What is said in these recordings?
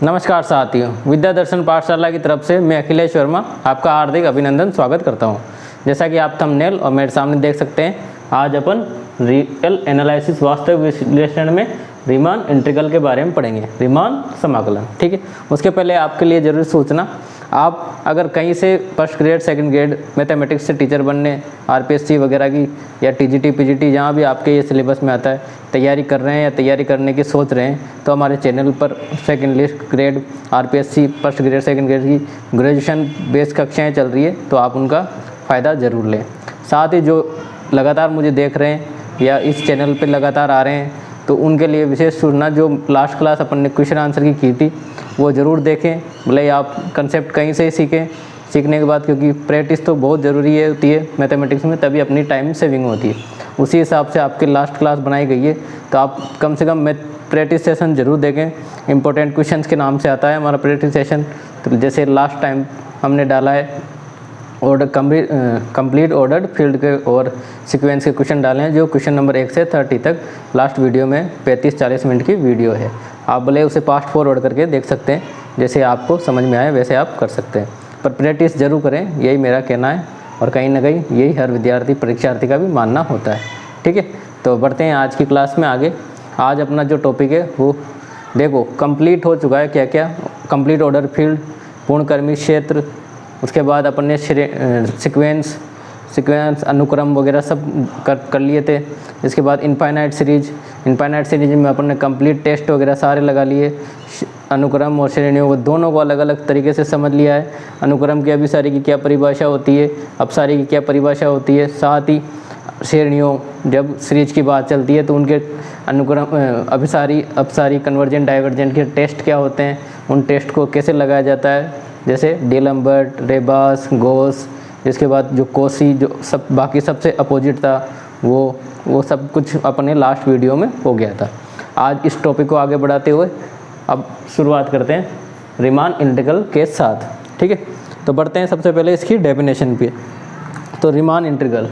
नमस्कार साथियों, विद्या दर्शन पाठशाला की तरफ से मैं अखिलेश वर्मा आपका हार्दिक अभिनंदन स्वागत करता हूं। जैसा कि आप थंबनेल और मेरे सामने देख सकते हैं, आज अपन रियल एनालिसिस वास्तविक विश्लेषण में रीमान इंटीग्रल के बारे में पढ़ेंगे। रीमान समाकलन, ठीक है। उसके पहले आपके लिए जरूरी सूचना, आप अगर कहीं से first grade second grade mathematics से टीचर बनने, आरपीएससी वगैरह की या टीजीटी पीजीटी जहाँ भी आपके ये सिलेबस में आता है, तैयारी कर रहे हैं या तैयारी करने की सोच रहे हैं, तो हमारे चैनल पर second grade RPSC first grade second grade की ग्रेजुएशन बेस कक्षाएँ चल रही है, तो आप उनका फ़ायदा ज़रूर लें। साथ ही जो लगातार मुझे देख रहे हैं या इस चैनल पर लगातार आ रहे हैं, तो उनके लिए विशेष सूचना, जो लास्ट क्लास अपन ने क्वेश्चन आंसर की थी वो ज़रूर देखें। भले आप कंसेप्ट कहीं से ही सीखें, सीखने के बाद, क्योंकि प्रैक्टिस तो बहुत ज़रूरी होती है मैथमेटिक्स में, तभी अपनी टाइम सेविंग होती है। उसी हिसाब से आपकी लास्ट क्लास बनाई गई है, तो आप कम से कम प्रैक्टिस सेशन ज़रूर देखें। इंपॉर्टेंट क्वेश्चंस के नाम से आता है हमारा प्रैक्टिस सेशन। तो जैसे लास्ट टाइम हमने डाला है ऑर्डर कंप्लीट ऑर्डर्ड फील्ड के और सीक्वेंस के क्वेश्चन डाले हैं, जो क्वेश्चन नंबर 1 से 30 तक लास्ट वीडियो में 35-40 मिनट की वीडियो है। आप भले उसे फास्ट फॉरवर्ड करके देख सकते हैं, जैसे आपको समझ में आए वैसे आप कर सकते हैं, पर प्रैक्टिस जरूर करें, यही मेरा कहना है। और कहीं ना कहीं यही हर विद्यार्थी परीक्षार्थी का भी मानना होता है, ठीक है। तो बढ़ते हैं आज की क्लास में आगे। आज अपना जो टॉपिक है वो देखो, कंप्लीट हो चुका है। क्या क्या? कंप्लीट ऑर्डर फील्ड, पूर्णक्रमी क्षेत्र, उसके बाद अपन ने सीक्वेंस अनुक्रम वगैरह सब कर लिए थे। इसके बाद इनफाइनाइट सीरीज में अपन ने कंप्लीट टेस्ट वगैरह सारे लगा लिए। अनुक्रम और श्रेणियों को दोनों को अलग अलग तरीके से समझ लिया है। अनुक्रम की अभिसारी की क्या परिभाषा होती है, अपसारी की क्या परिभाषा होती है। साथ ही श्रेणियों, जब सीरीज की बात चलती है तो उनके अनुक्रम, अभिसारी, अपसारी, कन्वर्जेंट, डाइवर्जेंट के टेस्ट क्या होते हैं, उन टेस्ट को कैसे लगाया जाता है, जैसे डीलम्बर्ट, रेबास, गोस। इसके बाद जो कोसी, जो सब बाकी सबसे अपोजिट था, वो सब कुछ अपने लास्ट वीडियो में हो गया था। आज इस टॉपिक को आगे बढ़ाते हुए अब शुरुआत करते हैं रीमान इंटीग्रल के साथ, ठीक है। तो बढ़ते हैं सबसे पहले इसकी डेफिनेशन पे। तो रीमान इंटीग्रल,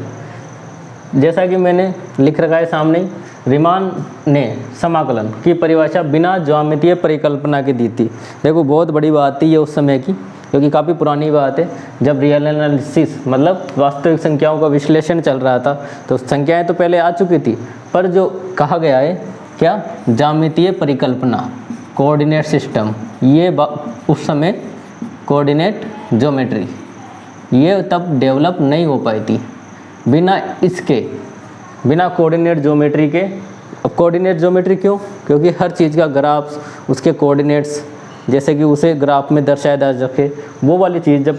जैसा कि मैंने लिख रखा है सामने, रीमान ने समाकलन की परिभाषा बिना ज्यामितीय परिकल्पना की दी थी। देखो, बहुत बड़ी बात थी ये उस समय की, क्योंकि काफ़ी पुरानी बात है। जब रियल एनालिसिस मतलब वास्तविक संख्याओं का विश्लेषण चल रहा था, तो संख्याएं तो पहले आ चुकी थी, पर जो कहा गया है क्या, ज्यामितीय परिकल्पना, कोऑर्डिनेट सिस्टम, ये उस समय कोऑर्डिनेट ज्योमेट्री, ये तब डेवलप नहीं हो पाई थी। बिना कोऑर्डिनेट ज्योमेट्री के। अब कोऑर्डिनेट ज्योमेट्री क्यों? क्योंकि हर चीज़ का ग्राफ, उसके कोऑर्डिनेट्स, जैसे कि उसे ग्राफ में दर्शाया जा सके, वो वाली चीज़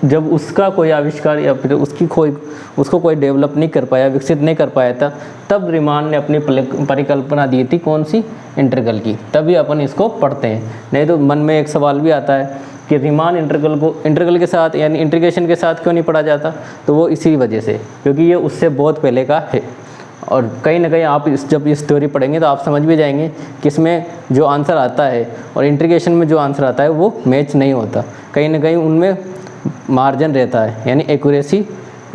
जब उसका कोई आविष्कार या फिर उसको कोई डेवलप नहीं कर पाया, विकसित नहीं कर पाया था, तब रीमान ने अपनी परिकल्पना दी थी। कौन सी? इंटीग्रल की। तभी अपन इसको पढ़ते हैं। नहीं तो मन में एक सवाल भी आता है कि रीमान इंटीग्रल को इंटीग्रल के साथ यानी इंटीग्रेशन के साथ क्यों नहीं पढ़ा जाता? तो वो इसी वजह से, क्योंकि ये उससे बहुत पहले का है। और कहीं ना कहीं आप जब ये स्टोरी पढ़ेंगे तो आप समझ भी जाएंगे कि इसमें जो आंसर आता है और इंटीग्रेशन में जो आंसर आता है वो मैच नहीं होता। कहीं ना कहीं उनमें मार्जिन रहता है, यानी एक्यूरेसी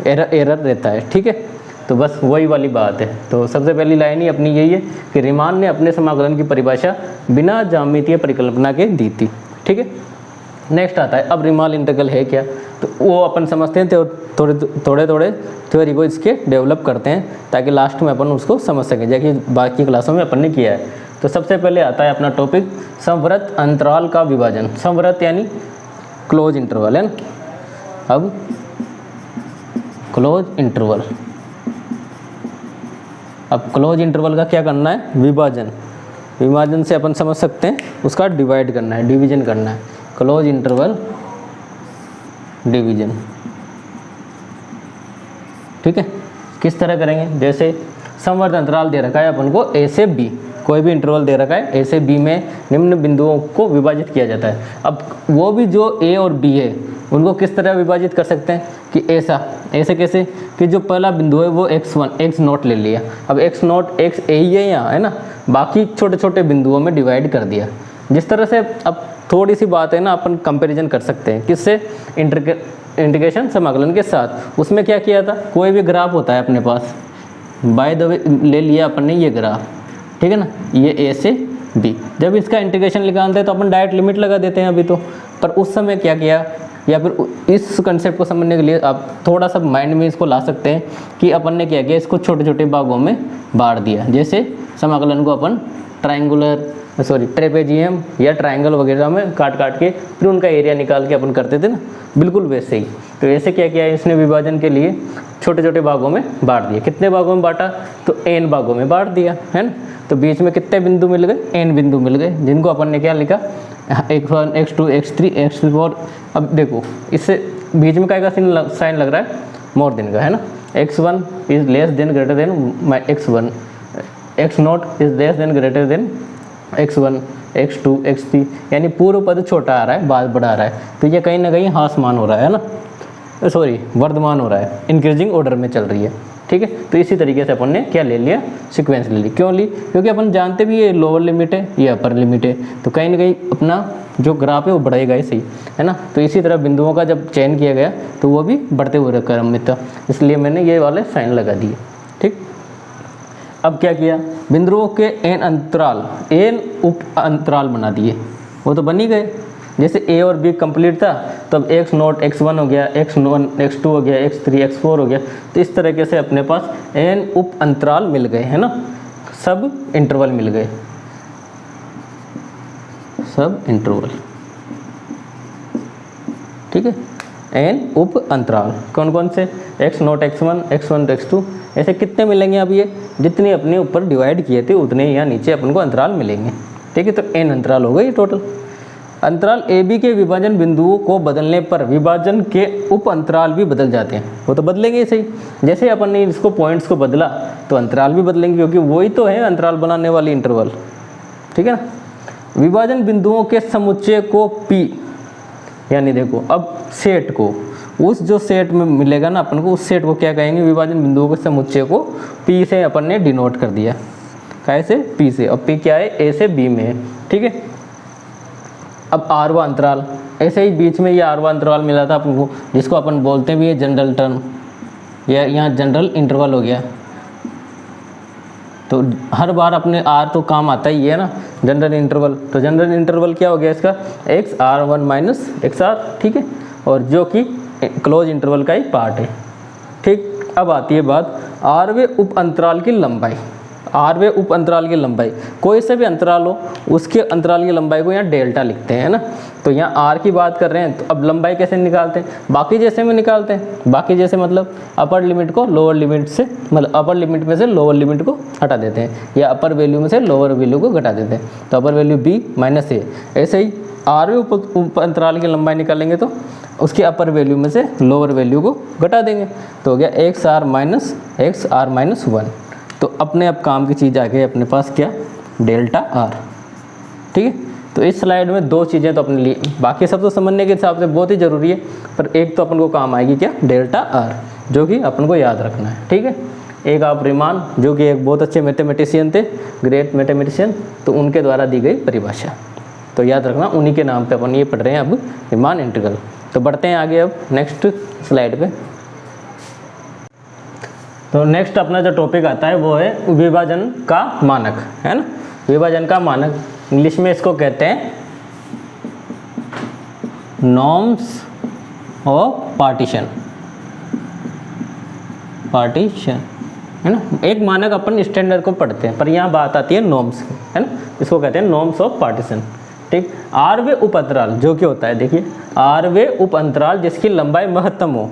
एरर रहता है, ठीक है। तो बस वही वाली बात है। तो सबसे पहली लाइन ही अपनी यही है कि रीमान ने अपने समाकलन की परिभाषा बिना ज्यामितीय परिकल्पना के दी थी, ठीक है। नेक्स्ट आता है, अब रीमान इंटीग्रल है क्या, तो वो अपन समझते हैं, तो थोड़े थ्योरी को इसके डेवलप करते हैं, ताकि लास्ट में अपन उसको समझ सकें, जैसे बाकी क्लासों में अपन ने किया है। तो सबसे पहले आता है अपना टॉपिक, समवर्त अंतराल का विभाजन। समवर्त यानी क्लोज इंटरवल है ना। अब क्लोज इंटरवल, अब क्लोज इंटरवल का क्या करना है? विभाजन से अपन समझ सकते हैं उसका डिवाइड करना है, डिवीजन करना है। क्लोज इंटरवल डिवीजन, ठीक है। किस तरह करेंगे? जैसे समवर्त अंतराल दे रखा है अपन को A से B, कोई भी इंटरवल दे रखा है, A से B में निम्न बिंदुओं को विभाजित किया जाता है। अब वो भी जो A और B है, उनको किस तरह विभाजित कर सकते हैं कि ऐसे कैसे कि जो पहला बिंदु है वो x1 x0 ले लिया। अब x0 x a ही है यहाँ, है ना, बाकी छोटे छोटे बिंदुओं में डिवाइड कर दिया। जिस तरह से अब थोड़ी सी बात है ना, अपन कंपैरिजन कर सकते हैं किससे? इंटीग्रेशन समाकलन के साथ। उसमें क्या किया था, कोई भी ग्राफ होता है अपने पास, बाय द वे ले लिया अपन ने ये ग्राफ, ठीक है ना, ये A से बी। जब इसका इंटीग्रेशन निकालते हैं तो अपन डायरेक्ट लिमिट लगा देते हैं अभी तो, पर उस समय क्या किया, या फिर इस कंसेप्ट को समझने के लिए आप थोड़ा सा माइंड में इसको ला सकते हैं कि अपन ने क्या किया, इसको छोटे छोटे भागों में बांट दिया। जैसे समाकलन को अपन ट्रेपेजियम या ट्रायंगल वगैरह में काट काट के फिर उनका एरिया निकाल के अपन करते थे ना, बिल्कुल वैसे ही। तो ऐसे क्या किया इसने, विभाजन के लिए छोटे छोटे भागों में बांट दिया। कितने भागों में बांटा, तो n भागों में बांट दिया, है ना। तो बीच में कितने बिंदु मिल गए, n बिंदु मिल गए, जिनको अपन ने क्या लिखा, x1 x2 x3 x4। अब देखो इससे बीच में काय का साइन लग रहा है, मोर देन का, है ना। x1 is less than greater than x1, x0 is less than greater than x1 x2 x3, यानी पूर्व पद छोटा आ रहा है, बाद बड़ा आ रहा है। तो ये कहीं ना कहीं ह्रासमान हो रहा है ना, वर्धमान हो रहा है, इंक्रीजिंग ऑर्डर में चल रही है, ठीक है। तो इसी तरीके से अपन ने क्या ले लिया, सीक्वेंस ले ली। क्यों ली, क्योंकि अपन जानते भी ये लोअर लिमिट है, ये अपर लिमिट है, तो कहीं ना कहीं अपना जो ग्राफ है वो बढ़ेगा ही सही, है ना। तो इसी तरह बिंदुओं का जब चयन किया गया तो वो भी बढ़ते हुए क्रम में था, इसलिए मैंने ये वाले साइन लगा दिए, ठीक। अब क्या किया, बिंदुओं के n अंतराल, n उप अंतराल बना दिए, वो तो बन ही गए। जैसे a और b कंप्लीट था, तब x0 x1 हो गया, x1 x2 हो गया, x3 x4 हो गया। तो इस तरीके से अपने पास n उप अंतराल मिल गए, है ना, सब इंटरवल मिल गए, सब इंटरवल, ठीक है। n उप अंतराल कौन कौन से, x0 x1 x1 x2, ऐसे कितने मिलेंगे। अब ये जितने अपने ऊपर डिवाइड किए थे उतने यहाँ नीचे अपन को अंतराल मिलेंगे, ठीक है। तो n अंतराल हो गए टोटल। अंतराल ए बी के विभाजन बिंदुओं को बदलने पर विभाजन के उप अंतराल भी बदल जाते हैं, वो तो बदलेंगे सही। जैसे अपन ने इसको पॉइंट्स को बदला तो अंतराल भी बदलेंगे, क्योंकि वही तो है अंतराल बनाने वाली इंटरवल, ठीक है ना। विभाजन बिंदुओं के समुच्चय को P, यानी देखो अब सेट को, उस जो सेट में मिलेगा ना अपन को, उस सेट को क्या कहेंगे, विभाजन बिंदुओं के समुच्चय को P से अपन ने डिनोट कर दिया, कैसे, P से। अब P क्या है, A से B में है, ठीक है। अब आरवा अंतराल, ऐसे ही बीच में ये आरवा अंतराल मिला था अपन को, जिसको अपन बोलते भी है जनरल टर्म, या यहाँ जनरल इंटरवल हो गया। तो हर बार अपने आर तो काम आता ही है ना, जनरल इंटरवल। तो जनरल इंटरवल क्या हो गया इसका, XR1 माइनस XR, ठीक है, और जो कि क्लोज इंटरवल का ही पार्ट है, ठीक। अब आती है बात आरवें उप अंतराल की लंबाई। आरवें उप अंतराल की लंबाई, कोई से भी अंतराल हो उसके अंतराल की लंबाई को यहाँ डेल्टा लिखते हैं ना। तो यहाँ आर की बात कर रहे हैं, तो अब लंबाई कैसे निकालते हैं, बाकी जैसे में निकालते हैं। बाकी जैसे मतलब अपर लिमिट को लोअर लिमिट से, मतलब अपर लिमिट में से लोअर लिमिट को हटा देते हैं, या अपर वैल्यू में से लोअर वैल्यू को घटा देते हैं। तो अपर वैल्यू b माइनस a। ऐसे ही आरवें उप अंतराल की लंबाई निकालेंगे तो उसके अपर वैल्यू में से लोअर वैल्यू को घटा देंगे, तो हो गया XR माइनस 1। तो अपने अब काम की चीज़ आ गई अपने पास क्या, डेल्टा आर, ठीक है। तो इस स्लाइड में दो चीज़ें तो अपने लिए, बाकी सब तो समझने के हिसाब से बहुत ही ज़रूरी है, पर एक तो अपन को काम आएगी क्या, डेल्टा आर, जो कि अपन को याद रखना है, ठीक है। एक आप रीमान, जो कि एक बहुत अच्छे मैथमेटिशियन थे, ग्रेट मैथमेटिशियन, तो उनके द्वारा दी गई परिभाषा, तो याद रखना, उन्हीं के नाम पे अपन ये पढ़ रहे हैं अब, रीमान इंटीग्रल। तो बढ़ते हैं आगे अब नेक्स्ट स्लाइड पे। तो नेक्स्ट अपना जो टॉपिक आता है वो है विभाजन का मानक, है ना। विभाजन का मानक, इंग्लिश में इसको कहते हैं नॉर्म्स ऑफ पार्टीशन, है ना। एक मानक अपन स्टैंडर्ड को पढ़ते हैं, पर यहाँ बात आती है नॉर्म्स की, है ना। इसको कहते हैं नॉर्म्स ऑफ पार्टीशन, ठीक। आरवे उप अंतराल जो कि होता है, देखिए आरवे उप अंतराल जिसकी लंबाई महत्तम हो।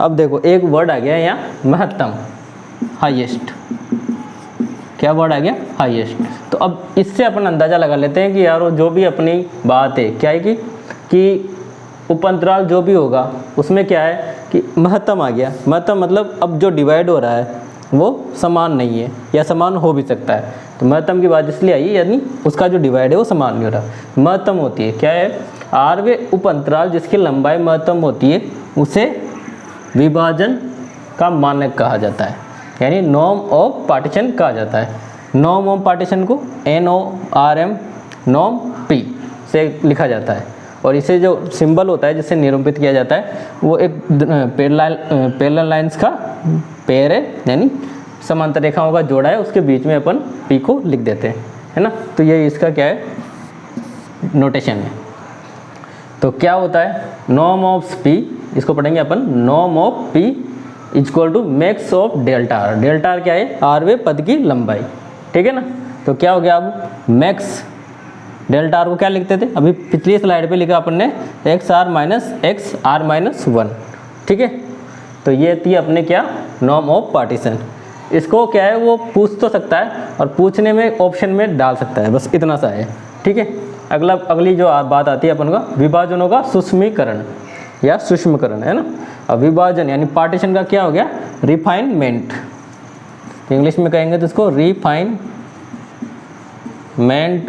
अब देखो एक वर्ड आ गया यहाँ, महत्तम, हाईएस्ट, क्या वर्ड आ गया, हाईएस्ट। तो अब इससे अपन अंदाज़ा लगा लेते हैं कि यार जो भी अपनी बात है क्या है कि उपअंतराल जो भी होगा उसमें क्या है कि महत्तम आ गया। महत्तम मतलब अब जो डिवाइड हो रहा है वो समान नहीं है, या समान हो भी सकता है। तो महत्तम की बात इसलिए आई, यानी उसका जो डिवाइड है वो समान नहीं हो रहा। महत्तम होती है क्या है, आरवे उपअंतराल जिसकी लंबाई महत्तम होती है उसे विभाजन का मानक कहा जाता है, यानी नॉर्म ऑफ पार्टीशन कहा जाता है। नॉर्म ऑफ पार्टीशन को NORM नॉर्म P से लिखा जाता है, और इसे जो सिंबल होता है जिससे निरूपित किया जाता है वो एक पैरेलल लाइंस का पेयर है, यानी समांतर रेखाओं का जोड़ा है, उसके बीच में अपन P को लिख देते हैं, है ना। तो ये इसका क्या है नोटेशन है। तो क्या होता है नॉर्म ऑफ पी, इसको पढ़ेंगे अपन, norm of p equal to max of delta r. Delta r क्या है आरवें पद की लंबाई, ठीक है ना। तो क्या हो गया अब मैक्स डेल्टा आर को क्या लिखते थे अभी पिछली स्लाइड पे लिखा अपन ने एक्स आर माइनस 1, ठीक है। तो ये थी अपने क्या नॉर्म ऑफ पार्टीशन। इसको क्या है वो पूछ तो सकता है और पूछने में ऑप्शन में डाल सकता है, बस इतना सा है, ठीक है। अगली जो बात आती है अपन का विभाजनों का सूक्ष्मीकरण या सूक्ष्मकरण, है ना। अब विभाजन यानी पार्टीशन का क्या हो गया रिफाइनमेंट, इंग्लिश में कहेंगे तो इसको refinement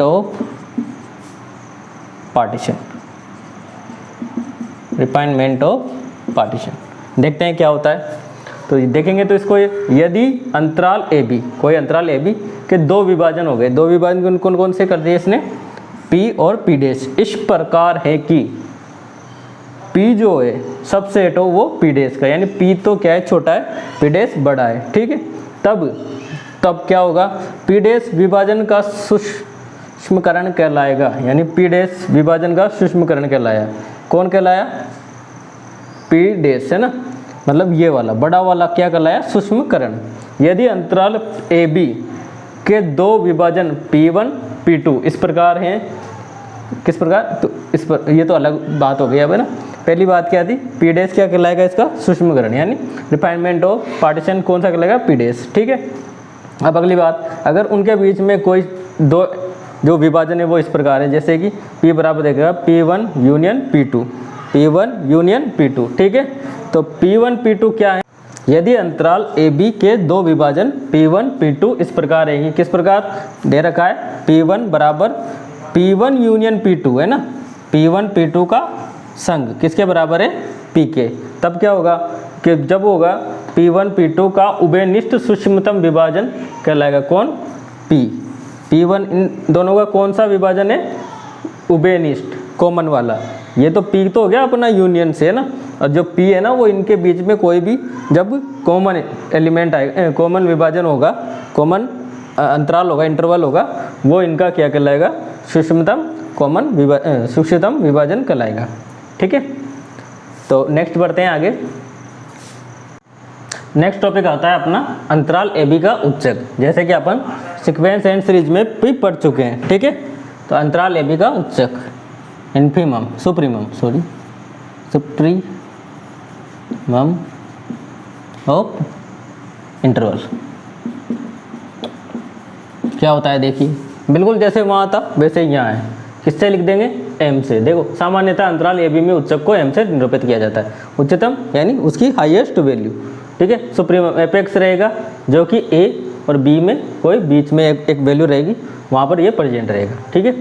of partition, refinement of partition. देखते हैं क्या होता है। तो देखेंगे तो इसको यदि अंतराल ए बी, कोई अंतराल ए बी के दो विभाजन हो गए, दो विभाजन कौन कौन से कर दिए इसने पी और पी डैश, इस प्रकार है कि पी जो है सबसेट हो वो पी डैश का, यानी पी तो क्या है छोटा है पी डैश बड़ा है, ठीक है। तब क्या होगा पी डैश विभाजन का सूक्ष्मकरण कहलाएगा, यानी पी डैश विभाजन का सूक्ष्मकरण कहलाया। कौन कहलाया पी डैश, है ना, मतलब ये वाला बड़ा वाला क्या कहलाया सूक्ष्मकरण। यदि अंतराल ए बी के दो विभाजन P1 P2 इस प्रकार हैं, किस प्रकार, तो इस पर ये तो अलग बात हो गई अब, है ना। पहली बात क्या थी पी डैश क्या कहलाएगा इसका सूक्ष्मकरण, यानी रिफाइनमेंट ऑफ पार्टीशन कौन सा कहलाएगा पी डैश, ठीक है। अब अगली बात, अगर उनके बीच में कोई दो जो विभाजन है वो इस प्रकार है, जैसे कि P बराबर देखेगा P1 union P2, P1 union P2, ठीक है। तो P1 P2 क्या है, यदि अंतराल ए बी के दो विभाजन P1 P2 इस प्रकार रहेंगे, किस प्रकार दे रखा है P1 बराबर P1 यूनियन P2, है ना, P1 P2 का संग किसके बराबर है P के। तब क्या होगा कि जब होगा P1 P2 का उभयनिष्ठ सूक्ष्मतम विभाजन कहलाएगा कौन P1, इन दोनों का कौन सा विभाजन है उभयनिष्ठ कॉमन वाला। ये तो P तो हो गया अपना यूनियन से, है ना, और जो P है ना वो इनके बीच में कोई भी जब कॉमन एलिमेंट आएगा, कॉमन विभाजन होगा, कॉमन अंतराल होगा, इंटरवल होगा, वो इनका क्या कहलाएगा सूक्ष्मतम विभाजन कहलाएगा, ठीक है। तो नेक्स्ट बढ़ते हैं आगे। नेक्स्ट टॉपिक आता है अपना अंतराल ए बी का उच्चक, जैसे कि अपन सीक्वेंस एंड सीरीज में भी पढ़ चुके हैं, ठीक है। तो अंतराल ए बी का उच्चक इन्फीमम सुप्रीमम ऑफ इंटरवल क्या होता है, देखिए बिल्कुल जैसे वहाँ था वैसे यहाँ है। किससे लिख देंगे m से। देखो सामान्यतः अंतराल ए बी में उच्चक को m से निरूपित किया जाता है। उच्चतम यानी उसकी हाईएस्ट वैल्यू, ठीक है। सुप्रीमम एपेक्स रहेगा जो कि a और b में कोई बीच में एक वैल्यू रहेगी, वहाँ पर ये प्रेजेंट रहेगा, ठीक है।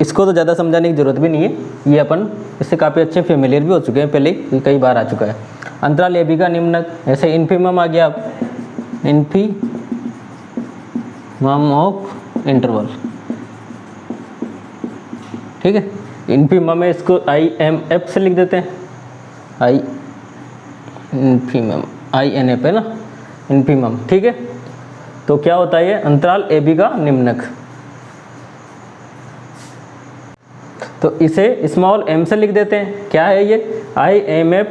इसको तो ज़्यादा समझाने की जरूरत भी नहीं है, ये अपन इससे काफ़ी अच्छे फेमिलियर भी हो चुके हैं, पहले कई बार आ चुका है। अंतराल ए बी का निम्नक, ऐसे इन्फीमम आ गया, इन्फीमम ऑफ इंटरवल, ठीक है। इन्फीमम है, इसको IMF से लिख देते हैं, इन्फीमम INF है ना, इन्फीमम, ठीक है। तो क्या होता है ये अंतराल ए बी का निम्नक, तो इसे स्मॉल m से लिख देते हैं। क्या है ये IMF,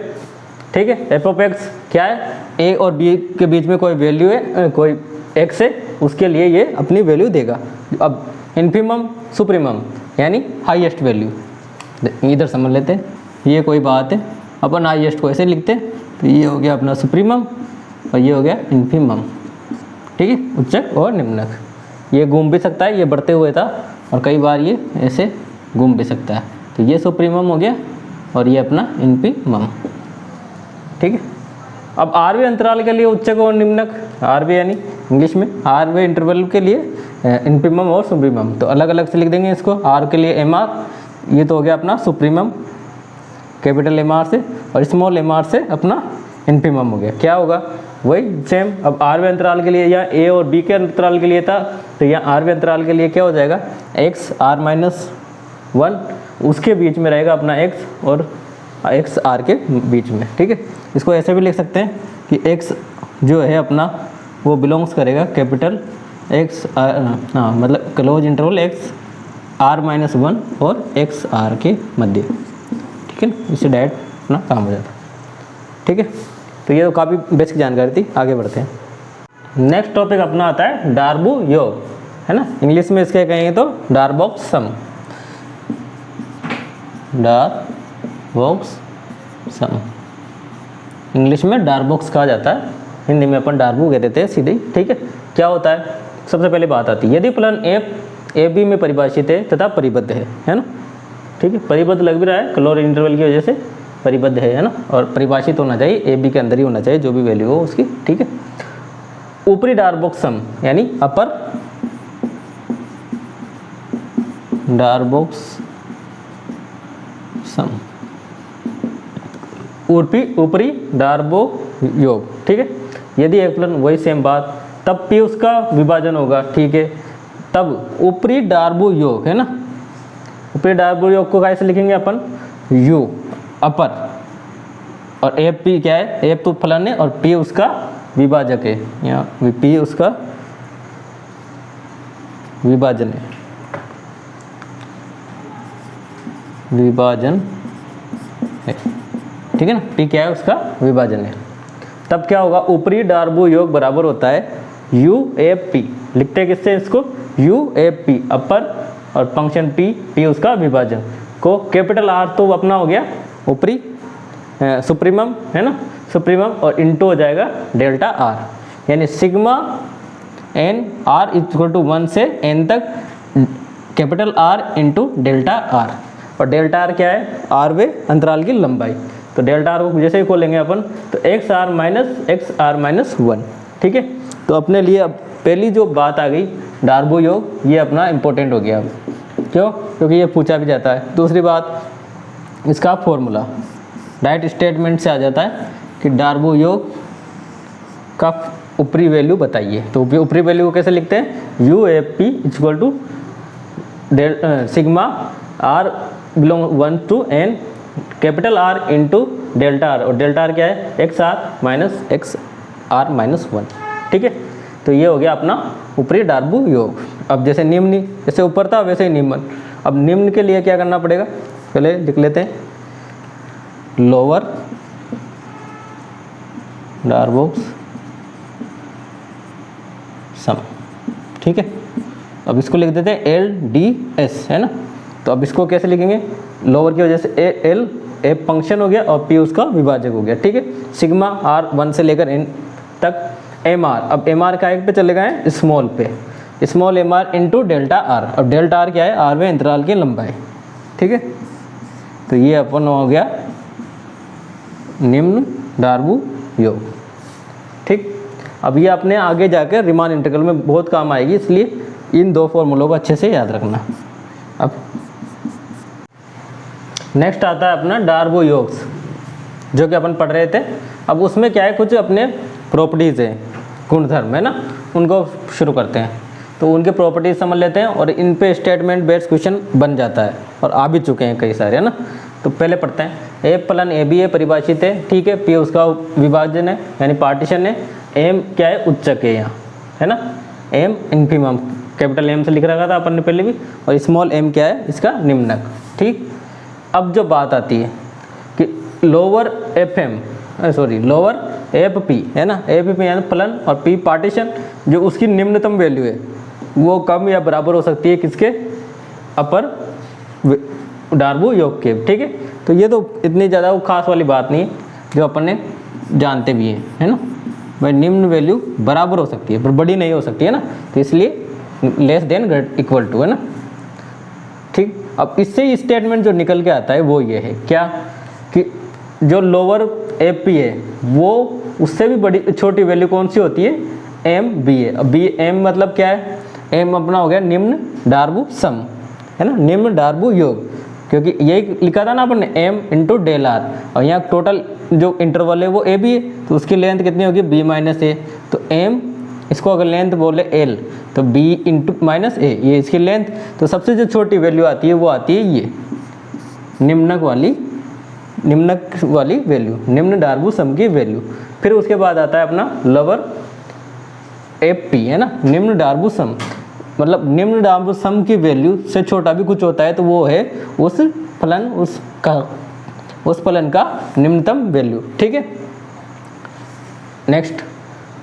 ठीक है। f ऑफ x क्या है a और b के बीच में कोई वैल्यू है, कोई x है, उसके लिए ये अपनी वैल्यू देगा। अब इन्फीमम सुप्रीमम यानी हाईएस्ट वैल्यू, इधर समझ लेते हैं, ये कोई बात है, अपन हाईएस्ट को ऐसे लिखते हैं, तो ये हो गया अपना सुप्रीमम और ये हो गया इन्फीमम, ठीक है, उच्चक और निम्नक। ये घूम भी सकता है, ये बढ़ते हुए था और कई बार ये ऐसे घूम भी सकता है। तो ये सुप्रीमम हो गया और ये अपना इन्फीमम, ठीक है। अब आरवे अंतराल के लिए उच्चक और निम्नक, आरवे यानी इंग्लिश में आरवे इंटरवल के लिए इन्फीमम और सुप्रीमम, तो अलग अलग से लिख देंगे इसको। आर के लिए MR, ये तो हो गया अपना सुप्रीमम कैपिटल MR से, और स्मॉल MR से अपना इन्फीमम हो गया। क्या होगा वही सेम। अब आरवे अंतराल के लिए या A और B के अंतराल के लिए था, तो यहाँ आरवे अंतराल के लिए क्या हो जाएगा x R-1, उसके बीच में रहेगा अपना x और x R के बीच में, ठीक है। इसको ऐसे भी लिख सकते हैं कि x जो है अपना वो बिलोंग्स करेगा कैपिटल एक्स हाँ मतलब close interval X R minus 1 और एक्स आर के मध्य, ठीक है ना। इससे डायरेक्ट अपना काम हो जाता है, ठीक है। तो ये तो काफ़ी बेसिक जानकारी थी, आगे बढ़ते हैं। नेक्स्ट टॉपिक अपना आता है डार्बो योग, है ना। इंग्लिश में इसके कहेंगे तो डार्बोक्स सम, डार्बोक्स सम इंग्लिश में डार्बोक्स कहा जाता है, हिंदी में अपन डार्बो कह देते हैं सीधे, ठीक है। क्या होता है, सबसे पहले बात आती है, यदि फलन एफ ए बी में परिभाषित है तथा परिबद्ध है ना, ठीक है। परिबद्ध लग भी रहा है, क्लोज इंटरवल की वजह से परिबद्ध है ना, और परिभाषित होना चाहिए, ए बी के अंदर ही होना चाहिए जो भी वैल्यू हो उसकी, ठीक है। ऊपरी डार्बोक्स सम यानी अपर डार्बोक्स सम, ऊपरी डार्बो योग, ठीक है। यदि एक फलन, वही सेम बात, तब P उसका विभाजन होगा, ठीक है। तब ऊपरी डार्बो योग, है ना, ऊपरी डार्बो योग को कैसे लिखेंगे अपन, U अपर, और एफ पी क्या है, एफ तो फलन है और P उसका विभाजक है, यहाँ P उसका विभाजन है, विभाजन है, ठीक है ना। P क्या है, उसका विभाजन है। तब क्या होगा, ऊपरी डार्बो योग बराबर होता है यू एफ पी, लिखते हैं किससे इसको, यू एफ पी अपर और फंक्शन P उसका विभाजन को कैपिटल R तो अपना हो गया ऊपरी सुप्रीमम, है ना, सुप्रीमम, और इंटू हो जाएगा डेल्टा R, यानी sigma N R equal to 1 से n तक capital R into delta R, और डेल्टा R क्या है, R वे अंतराल की लंबाई, तो डेल्टा R को जैसे ही खोलेंगे अपन तो एक्स आर माइनस 1, ठीक है। तो अपने लिए अब पहली जो बात आ गई डार्बो योग, ये अपना इम्पोर्टेंट हो गया अब, क्यों, क्योंकि ये पूछा भी जाता है। दूसरी बात, इसका फॉर्मूला डायरेक्ट स्टेटमेंट से आ जाता है कि डार्बो योग का ऊपरी वैल्यू बताइए, तो ऊपरी वैल्यू को कैसे लिखते हैं, U F P equal to sigma R belong 1 to n capital R into delta R, और डेल्टा R क्या है, एक्स आर माइनस 1, ठीक है। तो ये हो गया अपना ऊपरी डार्बो योग। अब जैसे निम्न, जैसे ऊपर था वैसे ही निम्न, अब निम्न के लिए क्या करना पड़ेगा, पहले लिख लेते हैं, लोअर डार्बोक्स सम, ठीक है। अब इसको लिख देते हैं LDS, है ना। तो अब इसको कैसे लिखेंगे, लोअर की वजह से एल एफ फंक्शन हो गया और P उसका विभाजक हो गया, ठीक है। सिग्मा R 1 से लेकर n तक MR, अब MR का एक पे चले गए स्मॉल पे, small MR into delta R, और डेल्टा R क्या है, R वे अंतराल की लंबाई, ठीक है। तो ये अपन हो गया निम्न डार्बो योग, ठीक। अब ये अपने आगे जाकर रीमान इंटीग्रल में बहुत काम आएगी, इसलिए इन दो फॉर्मूलों को अच्छे से याद रखना। अब नेक्स्ट आता है अपना डार्बो योग्स, जो कि अपन पढ़ रहे थे। अब उसमें क्या है, कुछ अपने प्रॉपर्टीज़ हैं, गुणधर्म, है ना, उनको शुरू करते हैं। तो उनके प्रॉपर्टीज समझ लेते हैं और इन पे स्टेटमेंट बेस्ड क्वेश्चन बन जाता है, और आ भी चुके हैं कई सारे, है ना। तो पहले पढ़ते हैं, ए फलन ए बी ए परिभाषित है, ठीक है। P उसका विभाजन है यानी पार्टीशन है, M क्या है, उच्चक है यहाँ, है ना, M इन्फिमम, कैपिटल M से लिख रखा था अपन ने पहले भी, और स्मॉल m क्या है, इसका निम्नक, ठीक। अब जो बात आती है कि लोअर लोअर एफ पी, है ना, एफ पी यानी फलन और P पार्टीशन, जो उसकी निम्नतम वैल्यू है वो कम या बराबर हो सकती है किसके, अपर डार्बो योग के, ठीक है। तो ये तो इतनी ज़्यादा वो खास वाली बात नहीं है, जो अपन ने जानते भी हैं, है ना। भाई निम्न वैल्यू बराबर हो सकती है पर बड़ी नहीं हो सकती, है ना, तो इसलिए लेस देन इक्वल टू, है ना, ठीक। अब इससे स्टेटमेंट जो निकल के आता है वो ये है क्या, कि जो लोअर एफ पी है वो उससे भी बड़ी छोटी वैल्यू कौन सी होती है, एम बी है। अब बी एम मतलब क्या है, एम अपना हो गया निम्न डार्बो सम, है ना, निम्न डार्बो योग, क्योंकि यही लिखा था ना अपन ने एम इंटू डेल आर, और यहाँ टोटल जो इंटरवल है वो ए बी है, तो उसकी लेंथ कितनी होगी, बी माइनस ए। तो एम, इसको अगर लेंथ बोले एल, तो बी इंटू माइनस ए, ये इसकी लेंथ। तो सबसे जो छोटी वैल्यू आती है वो आती है ये निम्नक वाली वैल्यू, निम्न डार्बो सम की वैल्यू। फिर उसके बाद आता है अपना लोअर एफ पी है ना, निम्न डार्बू सम, मतलब निम्न डार्बू सम की वैल्यू से छोटा भी कुछ होता है तो वो है उस फलन का निम्नतम वैल्यू। ठीक है, नेक्स्ट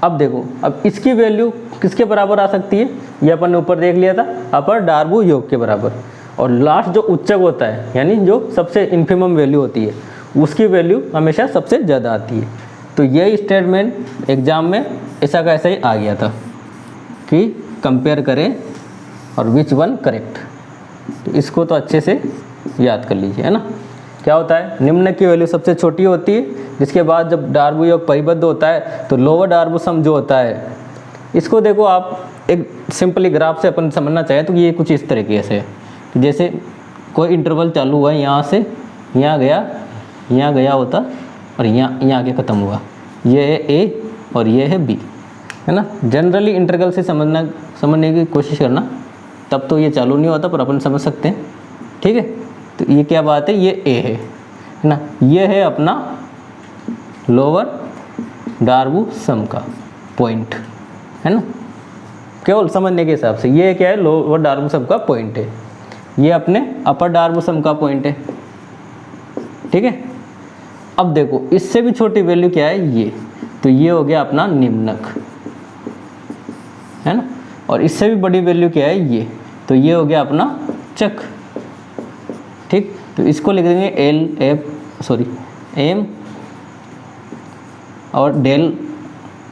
अब देखो, अब इसकी वैल्यू किसके बराबर आ सकती है, ये अपन ने ऊपर देख लिया था, अपर डार्बू योग के बराबर। और लास्ट जो उच्चक होता है यानी जो सबसे इन्फिमम वैल्यू होती है उसकी वैल्यू हमेशा सबसे ज़्यादा आती है। तो यही स्टेटमेंट एग्जाम में ऐसा का ऐसा ही आ गया था कि कंपेयर करें और विच वन करेक्ट। तो इसको तो अच्छे से याद कर लीजिए, है ना। क्या होता है, निम्न की वैल्यू सबसे छोटी होती है, जिसके बाद जब डार्बू योग परिबद्ध होता है तो लोअर डार्बू सम जो होता है, इसको देखो आप एक सिंपली ग्राफ से अपन समझना चाहें तो ये कुछ इस तरीके से है। जैसे कोई इंटरवल चालू हुआ यहाँ से यहाँ गया होता और यहाँ आके ख़त्म हुआ, ये है ए और ये है बी, है ना। जनरली इंटरवल से समझने की कोशिश करना, तब तो ये चालू नहीं होता पर अपन समझ सकते हैं। ठीक है, तो ये क्या बात है, ये ए है ना, ये है अपना लोअर डार्बू सम का पॉइंट, है ना। केवल समझने के हिसाब से ये क्या है, लोअर डार्बू सम का पॉइंट है, ये अपने अपर डार्बू सम का पॉइंट है। ठीक है, अब देखो इससे भी छोटी वैल्यू क्या है, ये तो ये हो गया अपना निम्नक, है ना। और इससे भी बड़ी वैल्यू क्या है, ये तो ये हो गया अपना चक। ठीक, तो इसको लिख देंगे एम और डेल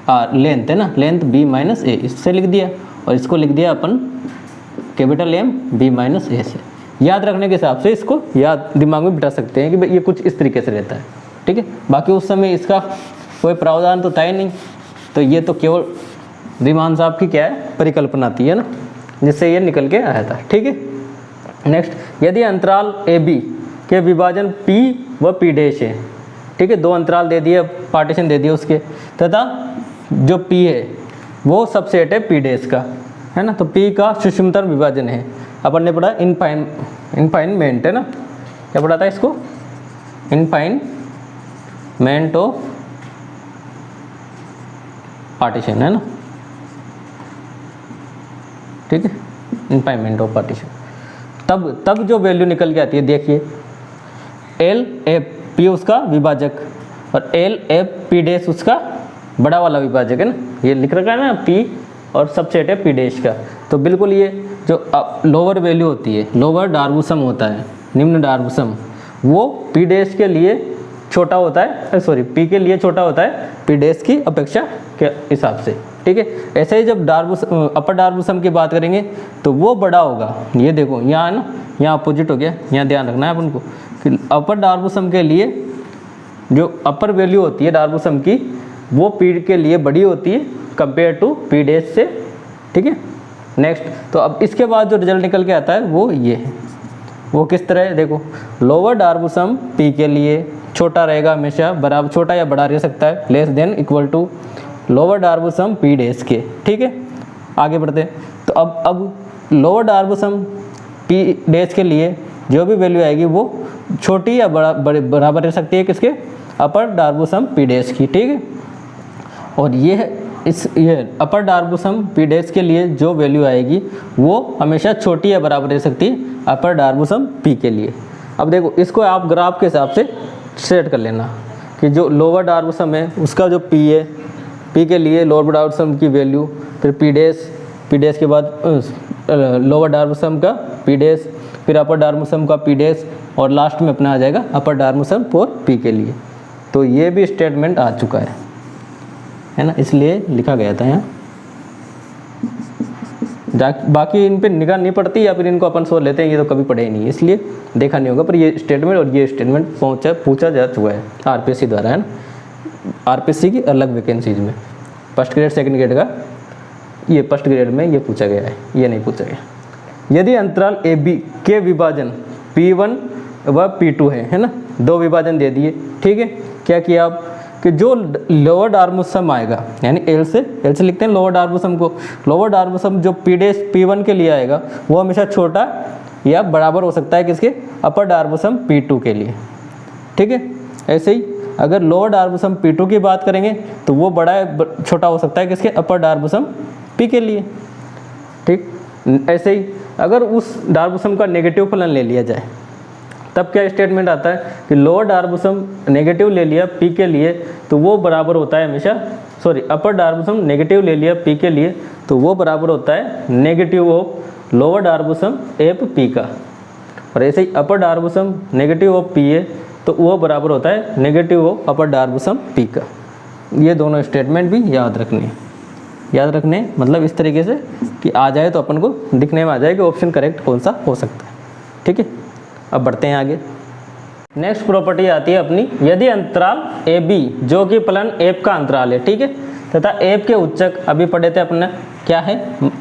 आर लेंथ है ना, लेंथ बी माइनस ए, इससे लिख दिया। और इसको लिख दिया अपन कैपिटल एम बी माइनस ए से। याद रखने के हिसाब से इसको याद दिमाग में बिठा सकते हैं कि भाई ये कुछ इस तरीके से रहता है। ठीक है, बाकी उस समय इसका कोई प्रावधान तो था ही नहीं, तो ये तो केवल दिमाग साहब की क्या है, परिकल्पना थी, है ना, जिससे ये निकल के आया था। ठीक है, नेक्स्ट, यदि अंतराल ए बी के विभाजन पी व पी डैश है, ठीक है, दो अंतराल दे दिए, पार्टीशन दे दिए उसके, तथा जो पी है वो सबसेट है पी डैश का, है ना। तो पी का सूक्ष्मतर विभाजन है, अपन ने पढ़ा इनफाइनमेंट, है ना, क्या पढ़ा था इसको, इनफाइनमेंट ऑफ पार्टीशन, है ना। ठीक है, इनफाइनमेंट ऑफ पार्टीशन, तब जो वैल्यू निकल के आती है, देखिए एल एफ पी उसका विभाजक और एल एफ पी डैश उसका बड़ा वाला विभाजक, है ना। ये लिख रखा है ना, पी और सबसेट है पी डैश का। तो बिल्कुल ये जो लोअर वैल्यू होती है, लोअर डार्बू सम होता है, निम्न डार्बू सम, वो पी डैश के लिए छोटा होता है, सॉरी पी के लिए छोटा होता है पी डैश की अपेक्षा के हिसाब से। ठीक है, ऐसे ही जब अपर डार्बू सम की बात करेंगे तो वो बड़ा होगा। ये देखो यहाँ ना, यहाँ अपोजिट हो गया, यहाँ ध्यान रखना है अपन को कि अपर डार्बू सम के लिए जो अपर वैल्यू होती है डार्बू सम की, वो पी के लिए बड़ी होती है कंपेयर टू पी डैश से। ठीक है, नेक्स्ट, तो अब इसके बाद जो रिजल्ट निकल के आता है वो ये है, वो किस तरह है, देखो लोअर डार्बू सम पी के लिए छोटा रहेगा, हमेशा बराबर, छोटा या बड़ा रह सकता है, less than equal to lower Darboux sum p dash k. ठीक है, आगे बढ़ते हैं। तो अब lower Darboux sum p dash k लिए जो भी वैल्यू आएगी वो छोटी या बराबर रह सकती है किसके, अपर डार्बू सम पी डैश की। ठीक है, और ये अपर डार्बू सम पी डैश के लिए जो वैल्यू आएगी वो हमेशा छोटी या बराबर रह सकती है अपर डार्बू सम पी के लिए। अब देखो इसको आप ग्राफ के हिसाब से सेट कर लेना कि जो लोअर डार्बू सम है उसका जो पी है, पी के लिए लोअर डार्बू सम की वैल्यू, फिर पी डैश के बाद लोअर डार्बू सम का पी डैश, फिर अपर डार्बू सम का पी डैश, और लास्ट में अपना आ जाएगा अपर डार्बू सम फॉर पी के लिए। तो ये भी स्टेटमेंट आ चुका है ना, इसलिए लिखा गया था यहाँ। बाकी इन पे निगाह नहीं पड़ती या फिर इनको अपन सोच लेते हैं, ये तो कभी पढ़े ही नहीं, इसलिए देखा नहीं होगा। पर ये स्टेटमेंट और ये स्टेटमेंट पूछा जा चुका है आरपीएससी द्वारा, है ना, आरपीएससी की अलग वैकेंसीज में। फर्स्ट ग्रेड सेकंड ग्रेड का ये फर्स्ट ग्रेड में ये पूछा गया है, ये नहीं पूछा गया। यदि अंतराल ए बी के विभाजन P1 व P2 है ना, दो विभाजन दे दिए। ठीक है, क्या किया आप कि जो लोअर डार्बू सम आएगा, यानी एल से लिखते हैं लोअर डार्बू सम को, लोअर डार्बू सम जो पी डैश P1 के लिए आएगा वो हमेशा छोटा या बराबर हो सकता है किसके, अपर डार्बू सम P2 के लिए। ठीक है, ऐसे ही अगर लोअर डार्बोसम P2 की बात करेंगे तो वो बड़ा छोटा हो सकता है किसके, अपर डार्बोसम P के लिए। ठीक, ऐसे ही अगर उस डार्बोसम का नेगेटिव फलन ले लिया जाए तब क्या स्टेटमेंट आता है कि लोअर डार्बोसम नेगेटिव ले लिया P के लिए तो वो बराबर होता है हमेशा, सॉरी अपर डार्बोसम नेगेटिव ले लिया P के लिए तो वो बराबर होता है नेगेटिव ऑफ लोअर डार्बोसम एप P का। और ऐसे ही upper Darboux sum negative of P है तो वो बराबर होता है negative of upper Darboux sum P का। ये दोनों स्टेटमेंट भी याद रखने मतलब इस तरीके से कि आ जाए तो अपन को दिखने में आ जाए कि ऑप्शन करेक्ट कौन सा हो सकता है। ठीक है, अब बढ़ते हैं आगे। नेक्स्ट प्रॉपर्टी आती है अपनी, यदि अंतराल ए बी जो कि फलन एप का अंतराल है, ठीक है, तथा एप के उच्चक अभी पढ़े थे अपने क्या है,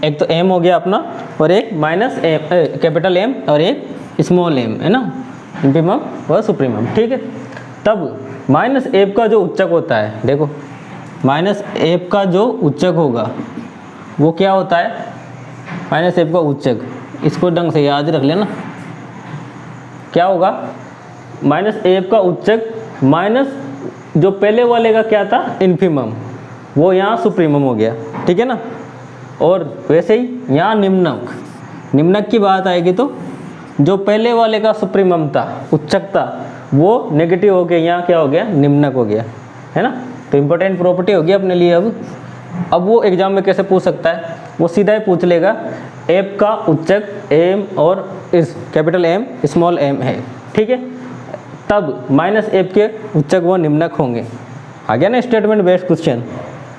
एक तो एम हो गया अपना और एक माइनस एम कैपिटल एम और एक स्मॉल एम है ना, इंफिमम व सुप्रीमम। ठीक है, तब माइनस एप का जो उच्चक होता है, देखो माइनस एप का जो उच्चक होगा वो क्या होता है, माइनस एप का उच्चक, इसको ढंग से याद रख लेना क्या होगा, माइनस एप का उच्चक माइनस जो पहले वाले का क्या था इन्फिमम, वो यहाँ सुप्रीमम हो गया। ठीक है ना, और वैसे ही यहाँ निम्नक की बात आएगी तो जो पहले वाले का सुप्रीमम था उच्चक था वो नेगेटिव हो गया, यहाँ क्या हो गया निम्नक हो गया, है ना। तो इम्पोर्टेंट प्रॉपर्टी होगी अपने लिए। अब वो एग्जाम में कैसे पूछ सकता है, वो सीधा ही पूछ लेगा एप का उच्चक एम और इस कैपिटल एम स्मॉल एम है, ठीक है, तब माइनस एप के उच्चक वो निम्नक होंगे। आ गया ना स्टेटमेंट बेस्ड क्वेश्चन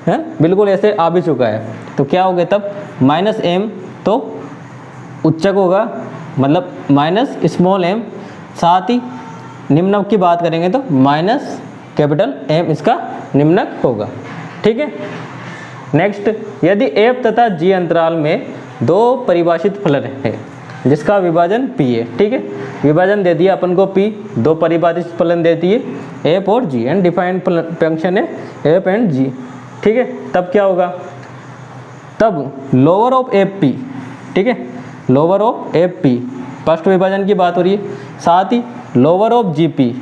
है, बिल्कुल ऐसे आ भी चुका है। तो क्या हो गया तब माइनस एम तो उच्चक होगा मतलब माइनस स्मॉल एम, साथ ही निम्नक की बात करेंगे तो माइनस कैपिटल एम इसका निम्नक होगा। ठीक है, नेक्स्ट, यदि एफ तथा जी अंतराल में दो परिभाषित फलन है जिसका विभाजन p है, ठीक है, विभाजन दे दिया अपन को p, दो परिभाषित फलन देती है एफ और जी एंड डिफाइंड फंक्शन है एफ एंड जी। ठीक है, तब क्या होगा, तब लोअर ऑफ एफ पी, ठीक है, lower of F P first विभाजन की बात हो रही है, साथ ही लोअर ऑफ जी पी,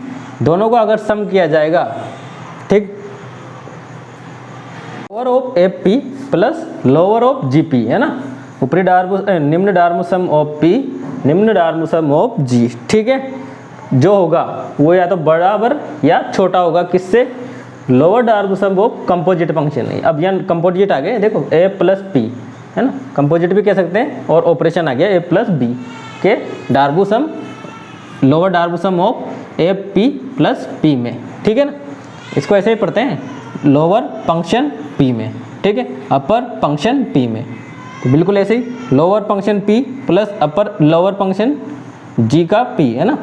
दोनों को अगर सम किया जाएगा, ठीक, lower of F P plus lower of G P है ना, ऊपरी निम्न डार्बोसम ऑफ पी निम्न डार्बोसम ऑफ जी। ठीक है, जो होगा वो या तो बराबर या छोटा होगा किससे, lower Darboux sum of composite function है। अब यहाँ कंपोजिट आ गए, देखो ए प्लस पी है ना, कंपोजिट भी कह सकते हैं, और ऑपरेशन आ गया ए प्लस बी के Darboux sum lower Darboux sum of a p plus p में। ठीक है ना, इसको ऐसे ही पढ़ते हैं लोअर फंक्शन पी में, ठीक है, अपर फंक्शन पी में। तो बिल्कुल ऐसे ही lower function p plus upper lower function g का p है ना,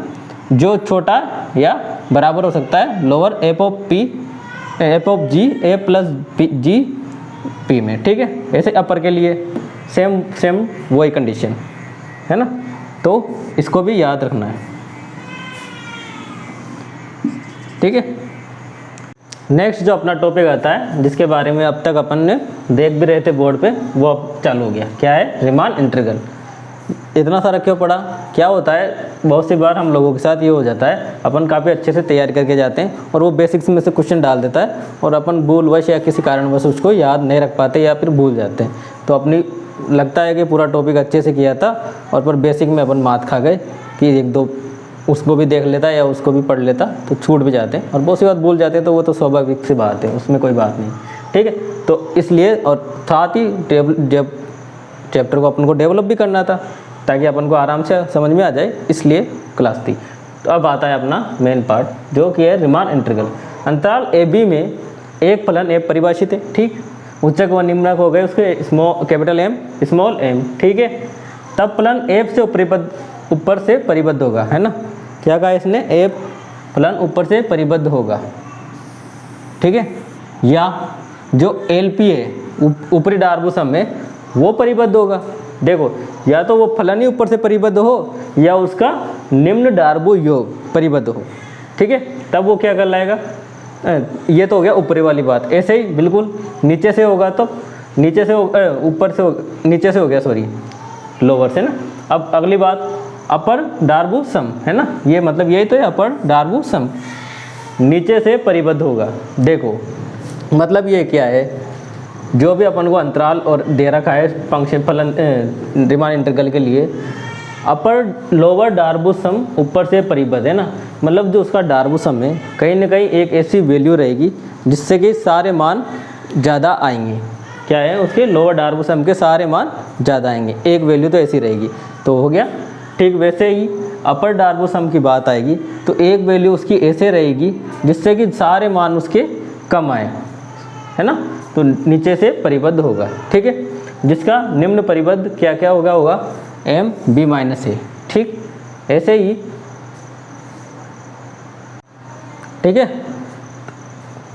जो छोटा या बराबर हो सकता है lower F of g a plus g p में। ठीक है, ऐसे अपर के लिए सेम वही कंडीशन है ना, तो इसको भी याद रखना है। ठीक है, नेक्स्ट जो अपना टॉपिक आता है जिसके बारे में अब तक अपन ने देख भी रहे थे बोर्ड पे, वो अब चालू हो गया, क्या है रीमान इंटीग्रल। इतना सारा क्यों पढ़ा, क्या होता है, बहुत सी बार हम लोगों के साथ ये हो जाता है, अपन काफ़ी अच्छे से तैयारी करके जाते हैं और वो बेसिक्स में से क्वेश्चन डाल देता है और अपन भूलवश या किसी कारणवश उसको याद नहीं रख पाते या फिर भूल जाते हैं। तो अपनी लगता है कि पूरा टॉपिक अच्छे से किया था और पर बेसिक में अपन मात खा गए कि एक दो उसको भी देख लेता या उसको भी पढ़ लेता तो छूट भी जाते हैं और बहुत सी बात भूल जाते हैं, तो वो तो स्वाभाविक सी बात है, उसमें कोई बात नहीं। ठीक है, तो इसलिए और साथ ही चैप्टर को अपन को डेवलप भी करना था ताकि अपन को आराम से समझ में आ जाए, इसलिए क्लास थी। तो अब आता है अपना मेन पार्ट जो कि है रीमान इंटीग्रल। अंतराल ए बी में एक फलन एफ परिभाषित है, ठीक, उच्चक व निम्नक हो गए उसके कैपिटल एम स्मॉल एम। ठीक है, तब फलन एफ से ऊपर से परिबद्ध होगा, है ना, क्या कहा इसने, एफ फलन ऊपर से परिबद्ध होगा। ठीक है, या जो एल पी है ऊपरी डार्बोसम में वो परिबद्ध होगा। देखो, या तो वो फलन ही ऊपर से परिबद्ध हो या उसका निम्न डार्बो योग परिबद्ध हो। ठीक है, तब वो क्या कर लाएगा, ये तो हो गया ऊपरी वाली बात। ऐसे ही बिल्कुल नीचे से होगा तो नीचे से ऊपर से नीचे से हो गया, सॉरी लोअर से ना। अब अगली बात अपर डार्बोसम है ना, ये मतलब यही तो है अपर डार्बोसम। नीचे से परिबद्ध होगा। देखो मतलब ये क्या है, जो भी अपन को अंतराल और दे रखा है फंक्शन फलन रीमान इंटीग्रल के लिए, अपर लोअर डार्बो सम ऊपर से परिबद्ध है ना, मतलब जो उसका डार्बो सम है कहीं ना कहीं एक ऐसी वैल्यू रहेगी जिससे कि सारे मान ज़्यादा आएंगे। क्या है, उसके लोअर डार्बो सम के सारे मान ज़्यादा आएंगे, एक वैल्यू तो ऐसी रहेगी, तो हो गया। ठीक वैसे ही अपर डार्बो सम की बात आएगी तो एक वैल्यू उसकी ऐसे रहेगी जिससे कि सारे मान उसके कम आए, है ना, तो नीचे से परिबद्ध होगा। ठीक है, जिसका निम्न परिबद्ध क्या क्या होगा एम बी माइनस ए। ठीक, ऐसे ही ठीक है,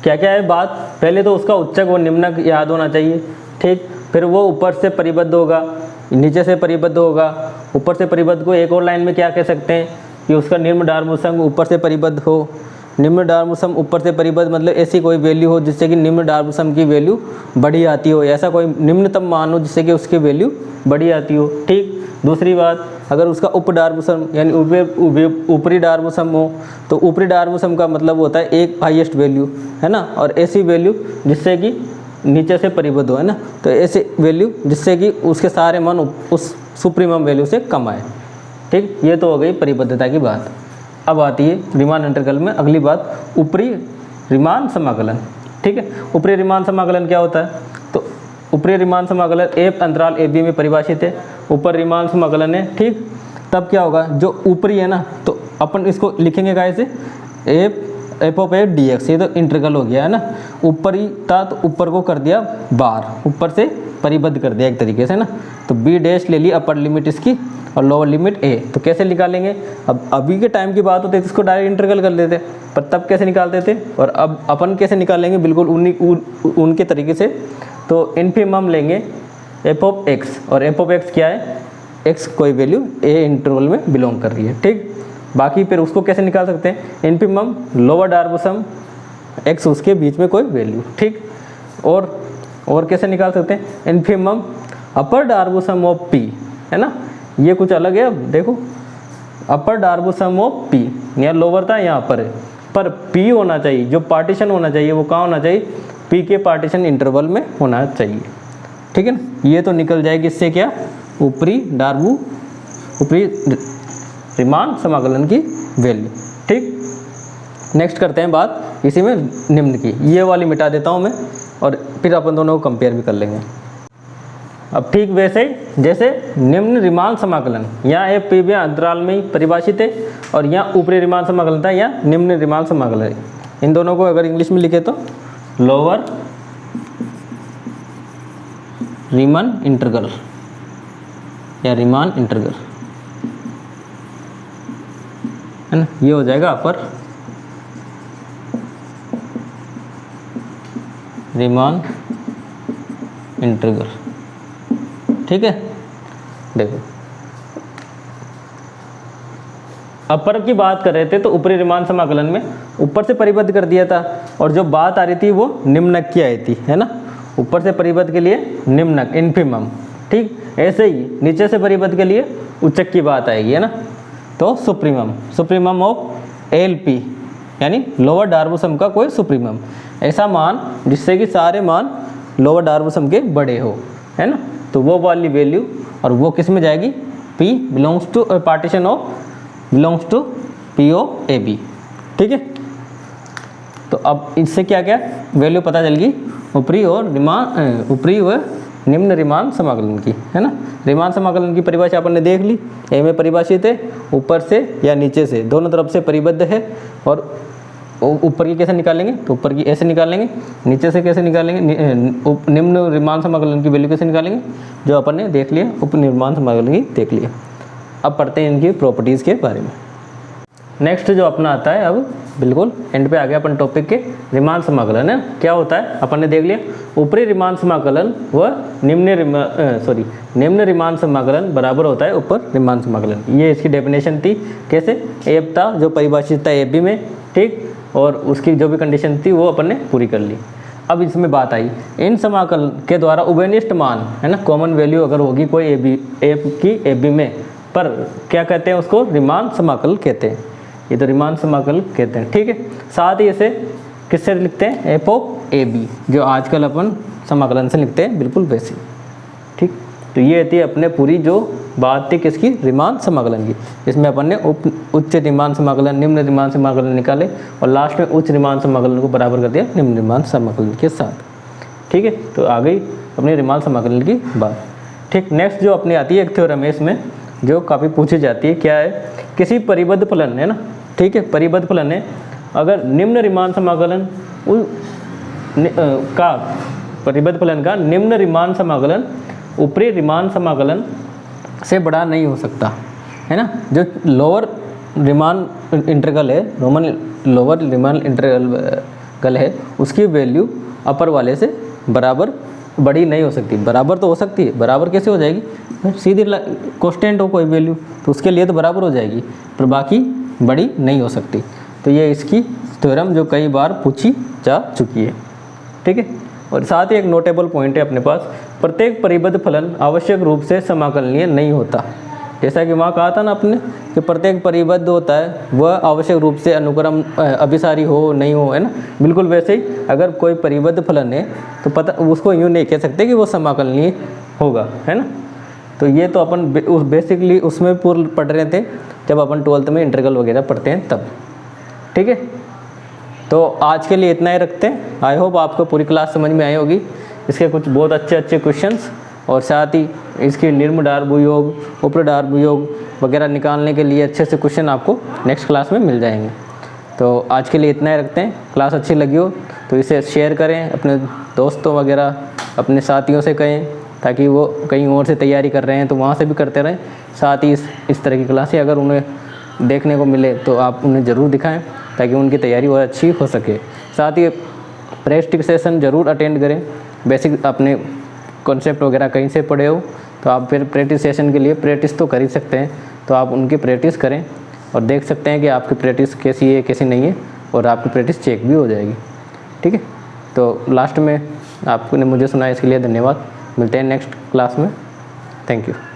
क्या क्या है बात, पहले तो उसका उच्चक और निम्नक याद होना चाहिए। ठीक, फिर वो ऊपर से परिबद्ध होगा, नीचे से परिबद्ध होगा। ऊपर से परिबद्ध को एक और लाइन में क्या कह सकते हैं कि उसका निम्न डार्बो सम ऊपर से परिबद्ध हो। निम्न डार्बो सम ऊपर से परिबद्ध मतलब ऐसी कोई वैल्यू हो जिससे कि निम्न डार्बो सम की वैल्यू बड़ी आती हो, ऐसा कोई निम्नतम मान हो जिससे कि उसकी वैल्यू बड़ी आती हो। ठीक, दूसरी बात, अगर उसका उप डार्बो सम यानी ऊपरी डार्बो सम हो तो ऊपरी डार्बो सम का मतलब होता है एक हाईएस्ट वैल्यू, है ना, और ऐसी वैल्यू जिससे कि नीचे से परिबद्ध हो, है ना, तो ऐसे वैल्यू जिससे कि उसके सारे मान उस सुप्रीमम वैल्यू से कम आए। ठीक, ये तो हो गई परिबद्धता की बात। अब आती है रीमान इंटीग्रल में अगली बात, ऊपरी रीमान समाकलन। ठीक है, ऊपरी रीमान समाकलन क्या होता है, तो ऊपरी रीमान समाकलन एक अंतराल ए बी में परिभाषित है, ऊपर रीमान समाकलन है। ठीक, तब क्या होगा, जो ऊपरी है ना तो अपन इसको लिखेंगे कैसे, F of A D x, ये तो इंटीग्रल हो गया है ना, ऊपरी था तो ऊपर को कर दिया बार, ऊपर से परिबद्ध कर दिया एक तरीके से ना, तो बी डैश ले ली अपर लिमिट इसकी और लोअर लिमिट ए। तो कैसे निकालेंगे, अब अभी के टाइम की बात होती है तो इसको डायरेक्ट इंटीग्रल कर लेते, पर तब कैसे निकालते थे और अब अपन कैसे निकालेंगे, बिल्कुल उनके तरीके से। तो इन्फिमम लेंगे एफ ऑफ एक्स, और एफ ऑफ एक्स क्या है, एक्स कोई वैल्यू ए इंटरवल में बिलोंग कर रही है। ठीक, बाकी फिर उसको कैसे निकाल सकते हैं, इन्फिमम लोअर डार्बो सम एक्स उसके बीच में कोई वैल्यू। ठीक, और कैसे निकाल सकते हैं, infimum upper Darboux sum of p, है ना, ये कुछ अलग है। अब देखो upper Darboux sum of p, यहाँ लोअर था यहाँ अपर है, पर पी होना चाहिए, जो पार्टीशन होना चाहिए वो कहाँ होना चाहिए, पी के पार्टीशन इंटरवल में होना चाहिए। ठीक है ना, ये तो निकल जाएगी इससे क्या, ऊपरी रीमान समाकलन की वैल्यू। ठीक, नेक्स्ट करते हैं बात इसी में निम्न की, ये वाली मिटा देता हूँ मैं और फिर अपन दोनों को कंपेयर भी कर लेंगे। अब ठीक वैसे ही जैसे निम्न रीमान समाकलन, यहाँ ए पी बी अंतराल में ही परिभाषित है और यहाँ ऊपरी रीमान समाकलन था, यहाँ निम्न रीमान समाकलन है। इन दोनों को अगर इंग्लिश में लिखे तो लोअर रीमान इंटीग्रल या रीमान इंटीग्रल, है ना, ये हो जाएगा अपर रीमान इंटीग्रल। ठीक है, देखो अपर की बात कर रहे थे तो ऊपरी रीमान समाकलन में ऊपर से परिबद्ध कर दिया था, और जो बात आ रही थी वो निम्नक की आई थी, है ना, ऊपर से परिबद्ध के लिए निम्नक इन्फिमम। ठीक, ऐसे ही नीचे से परिबद्ध के लिए उच्चक की बात आएगी, है ना, तो सुप्रीमम ऑफ एल पी यानी लोअर डार्बो सम का कोई सुप्रीमम, ऐसा मान जिससे कि सारे मान लोअर डार्बो सम के बड़े हो, है ना, तो वो वाली वैल्यू, और वो किस में जाएगी, P belongs to partition of belongs to P of A B. ठीक है, तो अब इससे क्या क्या वैल्यू पता चल गई, ऊपरी व निम्न रीमान समाकलन की, है ना। रीमान समाकलन की परिभाषा अपन ने देख ली, ए में परिभाषित है, ऊपर से या नीचे से दोनों तरफ से परिबद्ध है, और ऊपर की कैसे निकालेंगे, तो ऊपर की ऐसे निकालेंगे, नीचे से कैसे निकालेंगे, निम्न रीमान समाकलन की वैल्यू कैसे निकालेंगे, जो अपन ने देख लिया, उप निर्माण समाकलन की देख लिया। अब पढ़ते हैं इनकी प्रॉपर्टीज़ के बारे में। नेक्स्ट जो अपना आता है, अब बिल्कुल एंड पे आ गया अपन टॉपिक के, रीमान समाकलन है। क्या होता है अपन ने देख लिया, ऊपरी रीमान समाकलन व निम्न रीमान समाकलन बराबर होता है ऊपर रीमान समाकलन। ये इसकी डेफिनेशन थी, कैसे, एफ था जो परिभाषित था ए बी में, ठीक, और उसकी जो भी कंडीशन थी वो अपन ने पूरी कर ली। अब इसमें बात आई, इन समाकलन के द्वारा उभयनिष्ठ मान, है ना, कॉमन वैल्यू अगर होगी कोई ए बी की ए बी में, पर क्या कहते हैं उसको, रीमान समाकल कहते हैं। ये तो रीमान समाकल कहते हैं, ठीक है। साथ ही इसे किससे लिखते हैं, एफ ऑफ ए बी, जो आजकल अपन समाकलन से लिखते हैं, बिल्कुल वैसे, ठीक। तो ये थी अपने पूरी जो बात थी किसकी, रीमान समाकलन की। इसमें अपन ने उच्च रीमान समाकलन, निम्न रीमान समाकलन निकाले और लास्ट में उच्च रीमान समाकलन को बराबर कर दिया निम्न रीमान समाकलन के साथ, ठीक है। तो आ गई अपनी रीमान समाकलन की बात, ठीक। नेक्स्ट जो अपनी आती है एक थ्योरम है इसमें, जो काफ़ी पूछी जाती है, क्या है, किसी परिबद्ध फलन है ना, ठीक है, परिबद्ध फलन है, अगर निम्न रीमान समाकलन का परिबद्ध फलन का निम्न रीमान समाकलन ऊपरी रीमान समाकलन से बड़ा नहीं हो सकता, है ना। जो लोअर रीमान इंटीग्रल है, लोअर रीमान इंटीग्रल है, उसकी वैल्यू अपर वाले से बराबर बड़ी नहीं हो सकती। बराबर तो हो सकती है, बराबर कैसे हो जाएगी, सीधी कांस्टेंट हो कोई वैल्यू तो उसके लिए तो बराबर हो जाएगी, पर बाकी बड़ी नहीं हो सकती। तो ये इसकी थ्योरम जो कई बार पूछी जा चुकी है, ठीक है। और साथ ही एक नोटेबल पॉइंट है अपने पास, प्रत्येक परिबद्ध फलन आवश्यक रूप से समाकलनीय नहीं होता। जैसा कि वहाँ कहा था ना अपने कि प्रत्येक परिबद्ध होता है वह आवश्यक रूप से अनुक्रम अभिसारी हो नहीं हो, है ना। बिल्कुल वैसे ही अगर कोई परिबद्ध फलन है तो पता उसको यूँ नहीं कह सकते कि वो समाकलनीय होगा, है ना। तो ये तो अपन बेसिकली उसमें पूर्व पढ़ रहे थे जब अपन 12th में इंटीग्रल वगैरह पढ़ते हैं तब, ठीक है। तो आज के लिए इतना ही रखते हैं। आई होप आपको पूरी क्लास समझ में आई होगी। इसके कुछ बहुत अच्छे क्वेश्चंस और साथ ही इसकी निम्न डार्बु योग, ऊपरी डार्बु योग वगैरह निकालने के लिए अच्छे से क्वेश्चन आपको नेक्स्ट क्लास में मिल जाएंगे। तो आज के लिए इतना ही रखते हैं। क्लास अच्छी लगी हो तो इसे शेयर करें, अपने दोस्तों वगैरह अपने साथियों से कहें, ताकि वो कहीं और से तैयारी कर रहे हैं तो वहाँ से भी करते रहें। साथ ही इस तरह की क्लासें अगर उन्हें देखने को मिले तो आप उन्हें ज़रूर दिखाएं ताकि उनकी तैयारी और अच्छी हो सके। साथ ही प्रैक्टिस सेशन ज़रूर अटेंड करें। बेसिक अपने कॉन्सेप्ट वगैरह कहीं से पढ़े हो तो आप फिर प्रैक्टिस सेशन के लिए प्रैक्टिस तो कर ही सकते हैं, तो आप उनकी प्रैक्टिस करें और देख सकते हैं कि आपकी प्रैक्टिस कैसी है कैसी नहीं है, और आपकी प्रैक्टिस चेक भी हो जाएगी, ठीक है। तो लास्ट में आपने मुझे सुना इसके लिए धन्यवाद। मिलते हैं नेक्स्ट क्लास में। Thank you.